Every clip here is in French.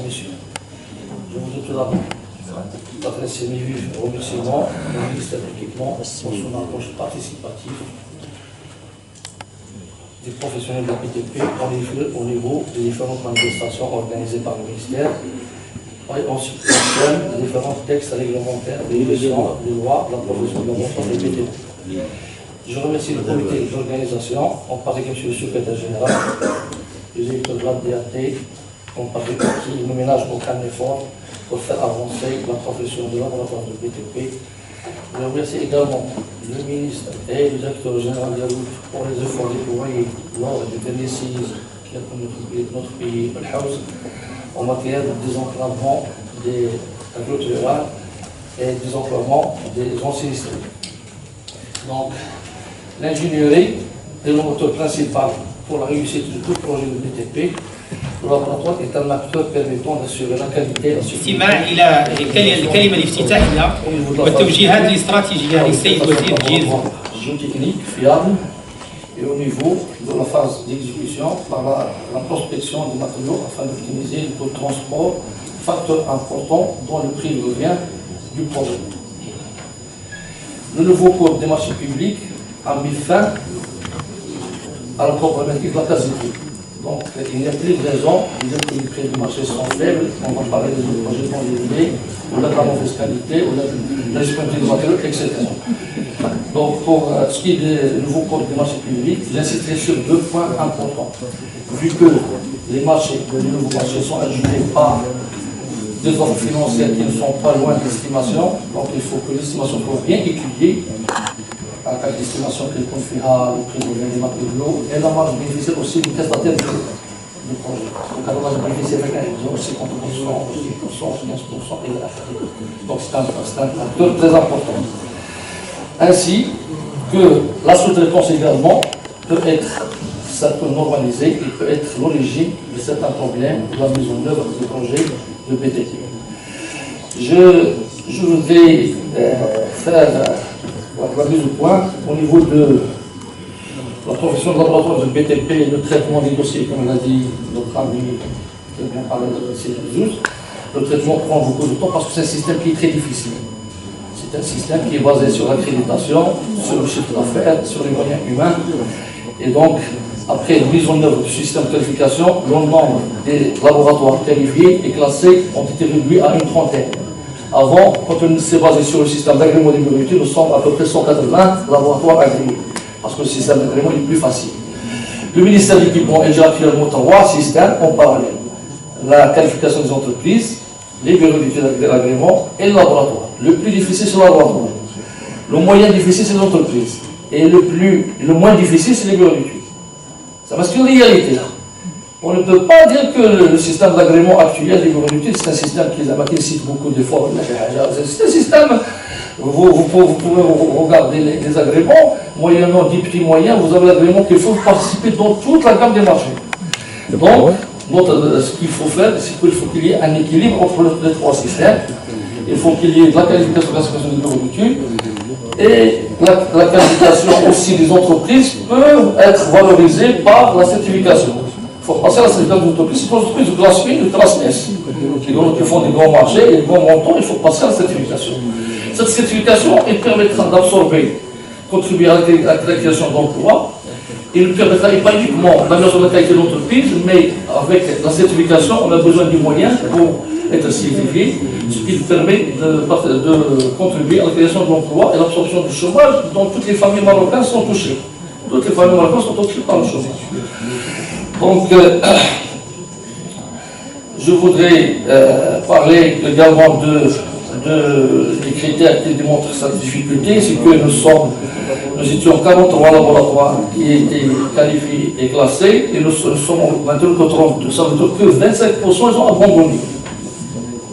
messieurs. Je voudrais tout d'abord adresser mes vifs remerciements au ministère de l'Équipement pour son approche participative des professionnels de la BTP au niveau des différentes manifestations organisées par le ministère, et en ce qui concerne les différents textes réglementaires des lois de la profession de la de BTP. Je remercie le comité d'organisation, en particulier M. le secrétaire général, les directeurs de la DAT, en particulier qui ne ménagent aucun effort pour faire avancer la profession de laboratoire de BTP. Je remercie également le ministre et le directeur général de la route pour les efforts déployés lors des derniers séismes qui a connu notre pays, le Haouz, en matière de désenclavement des routes rurales et désenclavement des zones sinistrées. Donc, l'ingénierie est le moteur principal pour la réussite de tout projet de BTP. Le laboratoire est un acteur permettant d'assurer la qualité et la sécurité. استماع إلى الكلمة الافتتاحية والتوجيهات الاستراتيجية للسيد وزير الجيل. Géotechnique fiable et au niveau de la phase d'exécution par la prospection des matériaux afin d'optimiser le taux de transport, facteur important dans le prix de revient du projet. Le nouveau code des marchés publics a mis fin à la problématique de la quasi-prix. Donc il n'y a plus de raison de dire que les prix du marché sont faibles. On va parler des autres projets non dérivés, ou de la non-fiscalité, ou de la disponibilité des matériaux, etc. Donc pour ce qui est du nouveau code des marchés publics, j'insisterai sur deux points importants. Vu que les nouveaux marchés sont ajoutés par des offres financières qui ne sont pas loin de l'estimation, donc il faut que l'estimation soit bien étudiée, à chaque estimation qu'elle confiera le prix des matériaux et la marge bénéficiaire aussi du prestataire du projet. Donc la marge bénéficiaire avec un exemple, 50%, 10%, 15% et la fin. Donc c'est un facteur très important. Ainsi que la sous-traitance également ça peut normaliser et peut être l'origine de certains problèmes de la mise en œuvre des projets de BTP. Je voudrais faire la mise au point au niveau de la profession de laboratoire de BTP et le traitement des dossiers, comme l'a dit notre ami qui a bien parlé de C12. Le traitement prend beaucoup de temps parce que c'est un système qui est très difficile. C'est un système qui est basé sur l'accréditation, sur le chiffre d'affaires, sur les moyens humains. Et donc, après la mise en œuvre du système de qualification, le nombre des laboratoires qualifiés et classés ont été réduits à une trentaine. Avant, quand on s'est basé sur le système d'agrément des priorités, nous sommes à peu près 180 laboratoires agréés, parce que le système d'agrément est plus facile. Le ministère de l'Équipement est déjà actuellement 3 systèmes en parallèle. La qualification des entreprises, les bureaux d'études d'agrément et le laboratoire. Le plus difficile, c'est le laboratoire. Le moyen difficile, c'est l'entreprise. Et le moins difficile, c'est les bureaux d'études. Ça reste une réalité. On ne peut pas dire que le système d'agrément actuel des bureaux d'études, c'est un système qui cite beaucoup d'efforts. C'est un système, vous pouvez regarder les agréments, moyennant 10 petits moyens, vous avez l'agrément qu'il faut participer dans toute la gamme des marchés. Donc, ce qu'il faut faire, c'est qu'il faut qu'il y ait un équilibre entre les 3 systèmes. Il faut qu'il y ait de la qualification des bureaux d'études et la qualification aussi des entreprises peut être valorisée par la certification. Il faut passer à la certification des entreprises. C'est une entreprise de classe 1 de classe S qui font des grands marchés et des grands montants, il faut passer à la certification. Cette certification permettra d'absorber, contribuer à la création d'emplois. Il permettra pas uniquement d'améliorer la qualité de l'entreprise, mais avec la certification, on a besoin du moyen pour être certifié, ce qui permet de contribuer à la création de l'emploi et l'absorption du chômage dont toutes les familles marocaines sont touchées. Toutes les familles marocaines sont touchées par le chômage. Donc, je voudrais parler également des critères qui démontrent cette difficulté, c'est que nous étions 43 laboratoires qui étaient qualifiés et classés, et nous sommes maintenant que 32. Ça veut dire que 25% ils ont abandonné.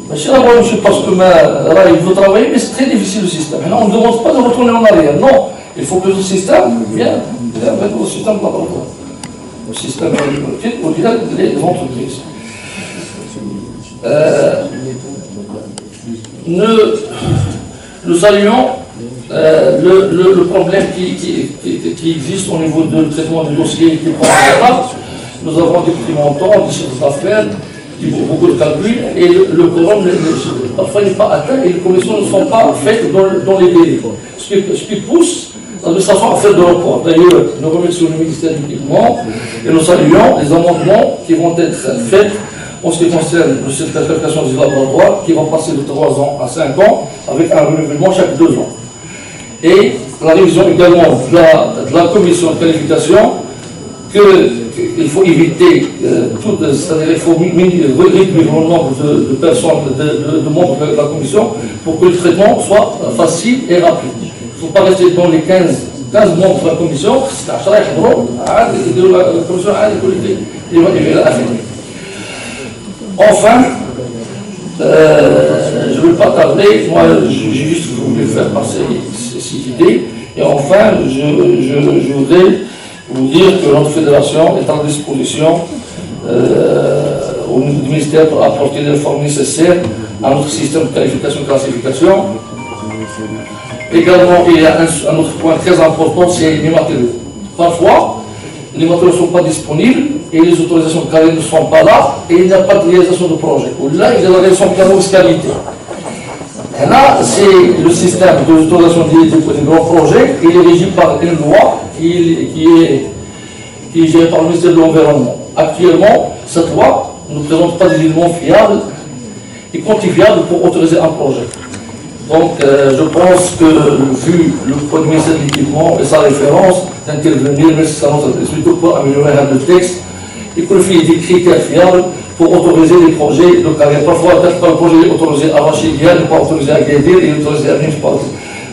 Mais c'est d'abord, monsieur, parce que là, il veut travailler, mais c'est très difficile le système. Et là, on ne demande pas de retourner en arrière. Non, il faut que le système vienne avec le système de laboratoire. Le système de l'université ou bien les entreprises. Nous saluons le problème qui existe au niveau du traitement des dossiers qui prend en retard. Nous avons des petits montants, des chiffres d'affaires beaucoup de calculs, et le quorum parfois n'est pas atteint et les commissions ne sont pas faites dans les délais. Ce qui pousse l'administration à faire de report. D'ailleurs, nous remercions le ministère de l'Équipement et nous saluons les amendements qui vont être faits en ce qui concerne le système de qualification des laboratoires, qui vont passer de 3 ans à 5 ans, avec un renouvellement chaque 2 ans. Et la révision également de la commission de qualification, qu'il faut éviter c'est-à-dire il faut réduire le nombre de personnes, de membres de la commission, pour que le traitement soit facile et rapide. Il ne faut pas rester dans les 15 membres de la commission, c'est un travail de la commission Enfin, je ne vais pas tarder, moi j'ai juste voulu faire passer ces idées, et enfin je voudrais vous dire que notre fédération est en disposition au niveau du ministère pour apporter les réformes nécessaires à notre système de qualification et classification. Également, il y a un autre point très important, c'est les matériaux. Parfois, les matériaux ne sont pas disponibles et les autorisations de carrière ne sont pas là et il n'y a pas de réalisation de projet. Là, il y a la réalisation de fiscalité. Et là, c'est le système d'autorisation des grands projets, il est régi par une loi qui est gérée par le ministère de l'Environnement. Actuellement, cette loi ne présente pas des éléments fiables et quantifiables pour autoriser un projet. Donc, je pense que, vu le poids du ministère de l'Équipement et sa référence, d'intervenir nécessairement plutôt pour améliorer le texte et que le fait des critères fiables pour autoriser les projets de carrière. Parfois, peut-être pas le projet est autorisé à Rachidien, il n'est pas autorisé à Guédir, il est autorisé à Nîmes.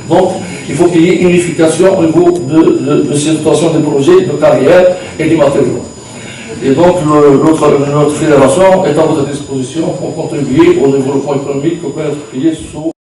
Donc, il faut qu'il y ait une unification au niveau de situation des projets de carrière et des matériaux. Et donc, notre fédération est à votre disposition pour contribuer au développement économique que peut être payé sous